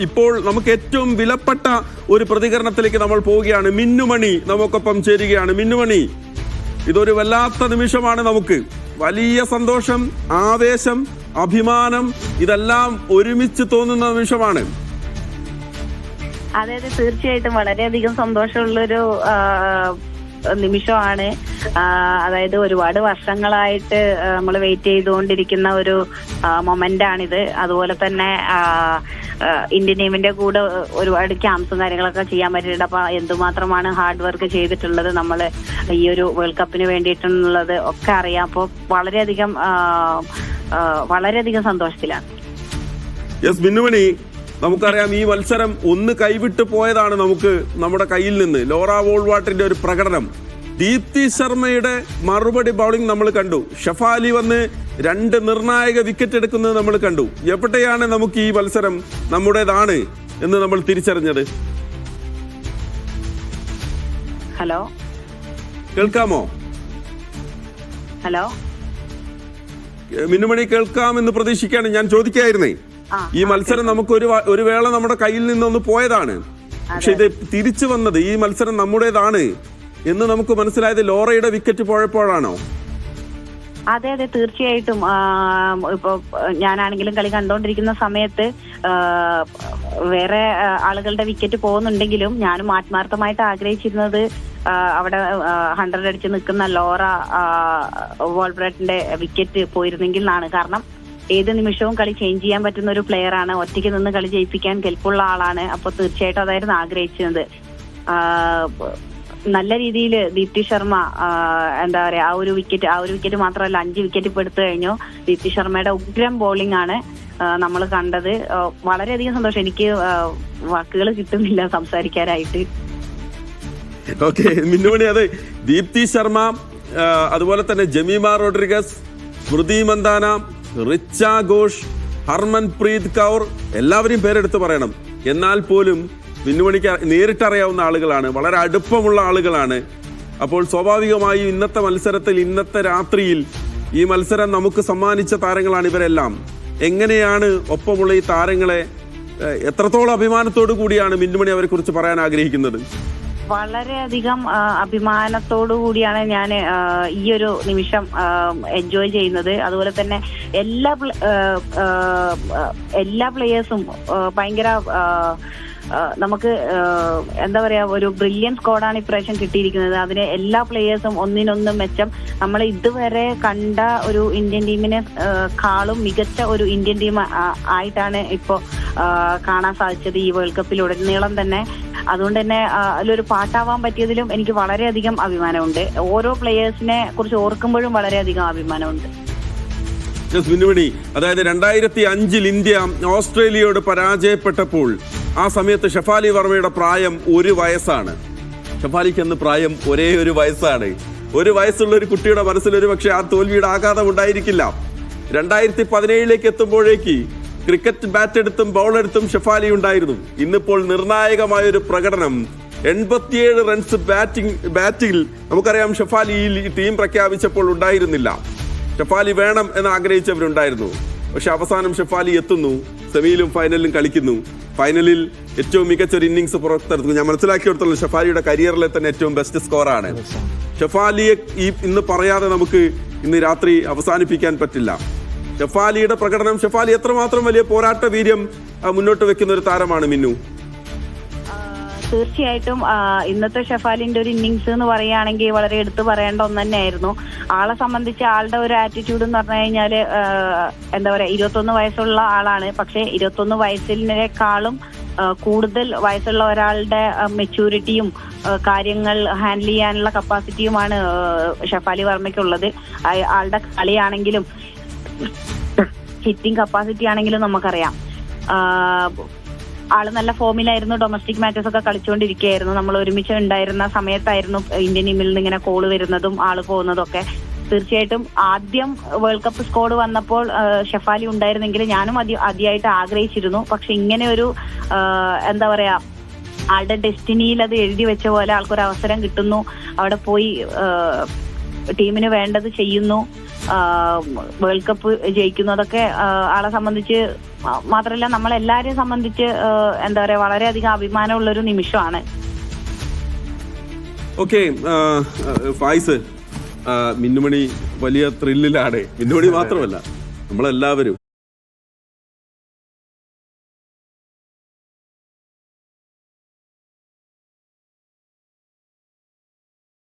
ഇപ്പോൾ നമുക്ക് ഏറ്റവും വിലപ്പെട്ട ഒരു പ്രതികരണത്തിലേക്ക് നമ്മൾ പോവുകയാണ്. മിന്നുമണി നമുക്കൊപ്പം ചേരുകയാണ്. മിന്നുമണി, ഇതൊരു വല്ലാത്ത നിമിഷമാണ്. നമുക്ക് വലിയ സന്തോഷം, ആവേശം, അഭിമാനം ഇതെല്ലാം ഒരുമിച്ച് തോന്നുന്ന നിമിഷമാണ്. അതെ, തീർച്ചയായിട്ടും വളരെയധികം സന്തോഷമുള്ളൊരു നിമിഷമാണ്. അതായത് ഒരുപാട് വർഷങ്ങളായിട്ട് നമ്മൾ വെയിറ്റ് ചെയ്തുകൊണ്ടിരിക്കുന്ന ഒരു മൊമെന്റ് ആണിത്. അതുപോലെ തന്നെ ഇന്ത്യൻ ടീമിന്റെ കൂടെ ഒരുപാട് ക്യാമ്പ്സും കാര്യങ്ങളൊക്കെ ചെയ്യാൻ പറ്റിയിട്ടുണ്ട്. അപ്പൊ എന്തുമാത്രമാണ് ഹാർഡ് വർക്ക് ചെയ്തിട്ടുള്ളത് നമ്മൾ ഈ ഒരു വേൾഡ് കപ്പിന് വേണ്ടിയിട്ടുള്ളത് ഒക്കെ അറിയാം. അപ്പോൾ വളരെയധികം സന്തോഷത്തിലാണ്. യെസ് മിന്നുമണി, നമുക്കറിയാം ഈ മത്സരം ഒന്ന് കൈവിട്ട് പോയതാണ് നമുക്ക് നമ്മുടെ കയ്യിൽ നിന്ന്. ലോറ വോൾവാട്ടിന്റെ ഒരു പ്രകടനം, ദീപ്തി ശർമ്മയുടെ മറുപടി ബൗളിംഗ് നമ്മൾ കണ്ടു, ഷഫാലി വന്ന് 2 നിർണായക വിക്കറ്റ് എടുക്കുന്നത് നമ്മൾ കണ്ടു. എവിടെയാണ് നമുക്ക് ഈ മത്സരം നമ്മുടേതാണ് എന്ന് നമ്മൾ തിരിച്ചറിഞ്ഞത്? ഹലോ, കേൾക്കാമോ? ഹലോ മിന്നുമണി, കേൾക്കാമെന്ന് പ്രതീക്ഷിക്കാണ്. ഞാൻ ചോദിക്കായിരുന്നേ, ഈ മത്സരം നമുക്ക് ഒരു വേള നമ്മുടെ കയ്യിൽ നിന്നൊന്ന് പോയതാണ്, പക്ഷെ ഇത് തിരിച്ചു വന്നത്, ഈ മത്സരം നമ്മുടേതാണ് എന്ന് നമുക്ക് മനസ്സിലായത് ലോറയുടെ വിക്കറ്റ് പോയപ്പോഴാണോ? അതെ, തീർച്ചയായിട്ടും. ഇപ്പൊ ഞാനാണെങ്കിലും കളി കണ്ടോണ്ടിരിക്കുന്ന സമയത്ത് വേറെ ആളുകളുടെ വിക്കറ്റ് പോകുന്നുണ്ടെങ്കിലും ഞാനും ആത്മാർത്ഥമായിട്ട് ആഗ്രഹിച്ചിരുന്നത് അവിടെ 100 അടിച്ച് നിൽക്കുന്ന ലോറ വോൾബ്രറ്റിന്റെ വിക്കറ്റ് പോയിരുന്നെങ്കിൽ എന്നാണ്. കാരണം ഏത് നിമിഷവും കളി ചേഞ്ച് ചെയ്യാൻ പറ്റുന്ന ഒരു പ്ലെയർ ആണ്, ഒറ്റയ്ക്ക് നിന്ന് കളി ജയിപ്പിക്കാൻ കെൽപ്പുള്ള ആളാണ്. അപ്പൊ തീർച്ചയായിട്ടും അതായിരുന്നു ആഗ്രഹിച്ചത്. നല്ല രീതിയിൽ ദീപ്തി ശർമ്മ എന്താ പറയാ, ആ ഒരു വിക്കറ്റ് മാത്രമല്ല 5 വിക്കറ്റ് ഇപ്പൊ എടുത്തു കഴിഞ്ഞു. ദീപ്തി ശർമ്മയുടെ ഉഗ്രം ബോളിംഗ് ആണ് നമ്മൾ കണ്ടത്. വളരെയധികം സന്തോഷം. എനിക്ക് വാക്കുകൾ കിട്ടുന്നില്ല സംസാരിക്കാനായിട്ട്. ഓക്കെ മിന്നുമണി, അതെ, ദീപ്തി ശർമ്മ, അതുപോലെ തന്നെ ജമീമ റോഡ്രിഗസ്, സ്മൃതി മന്ദാന, റിച്ച ഘോഷ്, ഹർമൻപ്രീത് കൗർ, എല്ലാവരെയും പേരെടുത്ത് പറയണം. എന്നാൽ പോലും മിന്നുമണിക്ക് നേരിട്ടറിയാവുന്ന ആളുകളാണ്, വളരെ അടുപ്പമുള്ള ആളുകളാണ്. അപ്പോൾ സ്വാഭാവികമായും ഇന്നത്തെ മത്സരത്തിൽ, ഇന്നത്തെ രാത്രിയിൽ ഈ മത്സരം നമുക്ക് സമ്മാനിച്ച താരങ്ങളാണ് ഇവരെല്ലാം. എങ്ങനെയാണ് ഒപ്പമുള്ള ഈ താരങ്ങളെ, എത്രത്തോളം അഭിമാനത്തോടു കൂടിയാണ് മിന്നുമണി അവരെ കുറിച്ച് പറയാൻ ആഗ്രഹിക്കുന്നത്? വളരെയധികം അഭിമാനത്തോടു കൂടിയാണ് ഞാൻ ഈ ഒരു നിമിഷം എൻജോയ് ചെയ്യുന്നത്. അതുപോലെ തന്നെ എല്ലാ പ്ലേയേഴ്സും ഭയങ്കര നമുക്ക് എന്താ പറയാ, ഒരു ബ്രില്യൻ സ്ക്വാഡാണ് ഇപ്രാവശ്യം കിട്ടിയിരിക്കുന്നത്. അതിന് എല്ലാ പ്ലേയേഴ്സും ഒന്നിനൊന്നും മെച്ചം. നമ്മൾ ഇതുവരെ കണ്ട ഒരു ഇന്ത്യൻ ടീമിനെ കാളും മികച്ച ഒരു ഇന്ത്യൻ ടീം ആയിട്ടാണ് ഇപ്പോൾ കാണാൻ സാധിച്ചത് ഈ വേൾഡ് കപ്പിലുടനീളം തന്നെ. അതുകൊണ്ട് തന്നെ അതിലൊരു പാട്ടാവാൻ പറ്റിയതിലും എനിക്ക് വളരെയധികം അഭിമാനമുണ്ട്. ഓരോ പ്ലേയേഴ്സിനെ കുറിച്ച് ഓർക്കുമ്പോഴും വളരെയധികം അഭിമാനമുണ്ട്. മിന്നുമണി, അതായത് 2005 ഇന്ത്യ ഓസ്ട്രേലിയയോട് പരാജയപ്പെട്ടപ്പോൾ ആ സമയത്ത് ഷഫാലി വർമ്മയുടെ പ്രായം 1 വയസ്സാണ്. ഷഫാലിക്ക് അന്ന് പ്രായം ഒരേ 1 വയസ്സാണ്. 1 വയസ്സുള്ള ഒരു കുട്ടിയുടെ മനസ്സിൽ ഒരു പക്ഷേ ആ തോൽവിയുടെ ആഘാതം ഉണ്ടായിരിക്കില്ല. 2017 എത്തുമ്പോഴേക്ക് ക്രിക്കറ്റ് ബാറ്റ് എടുത്തും ബൗളെടുത്തും ഷഫാലി ഉണ്ടായിരുന്നു. ഇന്നിപ്പോൾ നിർണായകമായ ഒരു പ്രകടനം, 87 റൺസ് ബാറ്റിൽ നമുക്കറിയാം ഷഫാലി ഈ ടീം പ്രഖ്യാപിച്ചപ്പോൾ ഉണ്ടായിരുന്നില്ല. ഷഫാലി വേണം എന്ന് ആഗ്രഹിച്ചവരുണ്ടായിരുന്നു. പക്ഷെ അവസാനം ഷഫാലി എത്തുന്നു, സെമിയിലും ഫൈനലിലും കളിക്കുന്നു. ഫൈനലിൽ ഏറ്റവും മികച്ച ഒരു ഇന്നിങ്സ് പുറത്തെടുത്തു. ഞാൻ മനസ്സിലാക്കിയെടുത്തുള്ളൂ ഷഫാലിയുടെ കരിയറിലെ തന്നെ ഏറ്റവും ബെസ്റ്റ് സ്കോറാണ്. ഷഫാലിയെ ഇന്ന് പറയാതെ നമുക്ക് ഇന്ന് രാത്രി അവസാനിപ്പിക്കാൻ പറ്റില്ല. ഷഫാലിയുടെ പ്രകടനം, ഷഫാലി എത്രമാത്രം വലിയ പോരാട്ട വീര്യം മുന്നോട്ട് വെക്കുന്ന ഒരു താരമാണ് മിന്നു. തീർച്ചയായിട്ടും ഇന്നത്തെ ഷഫാലിന്റെ ഒരു ഇന്നിങ്സ് എന്ന് പറയുകയാണെങ്കിൽ വളരെ എടുത്തു പറയേണ്ട ഒന്ന് തന്നെയായിരുന്നു. ആളെ സംബന്ധിച്ച് ആളുടെ ഒരു ആറ്റിറ്റ്യൂഡ് എന്ന് പറഞ്ഞു കഴിഞ്ഞാല് എന്താ പറയാ, 21 വയസ്സുള്ള ആളാണ്. പക്ഷെ 21 വയസ്സിനേക്കാളും കൂടുതൽ വയസ്സുള്ള ഒരാളുടെ മെച്യൂരിറ്റിയും കാര്യങ്ങൾ ഹാൻഡിൽ ചെയ്യാനുള്ള കപ്പാസിറ്റിയുമാണ് ഷഫാലി വർമ്മയ്ക്കുള്ളത്. ആളുടെ കളിയാണെങ്കിലും ഹിറ്റിംഗ് കപ്പാസിറ്റി ആണെങ്കിലും നമുക്കറിയാം. ആള് നല്ല ഫോമിലായിരുന്നു. ഡൊമസ്റ്റിക് മാച്ചസ് ഒക്കെ കളിച്ചുകൊണ്ടിരിക്കുകയായിരുന്നു. നമ്മൾ ഒരുമിച്ച് ഉണ്ടായിരുന്ന സമയത്തായിരുന്നു ഇന്ത്യൻ ടീമിൽ നിന്ന് ഇങ്ങനെ കോള് വരുന്നതും ആള് പോകുന്നതും ഒക്കെ. തീർച്ചയായിട്ടും ആദ്യം വേൾഡ് കപ്പ് സ്ക്വാഡ് വന്നപ്പോൾ ഷഫാലി ഉണ്ടായിരുന്നെങ്കിൽ ഞാനും അതിയായിട്ട് ആഗ്രഹിച്ചിരുന്നു. പക്ഷെ ഇങ്ങനെ ഒരു എന്താ പറയാ, ആളുടെ ഡെസ്റ്റിനിയിൽ അത് എഴുതി വെച്ച പോലെ ആൾക്കൊരു അവസരം കിട്ടുന്നു, അവിടെ പോയി ടീമിന് വേണ്ടത് ചെയ്യുന്നു, വേൾഡ് കപ്പ് ജയിക്കുന്നു. അതൊക്കെ ആളെ സംബന്ധിച്ച് മാത്രമല്ല നമ്മളെല്ലാരെയും സംബന്ധിച്ച് എന്താ പറയാ വളരെയധികം അഭിമാനമുള്ളൊരു നിമിഷമാണ്. ഓക്കെ, ഫായിസ്, മിന്നുമണി വലിയ ത്രില്ലിലാണ്. മിന്നുമണി മാത്രമല്ല, നമ്മളെല്ലാവരും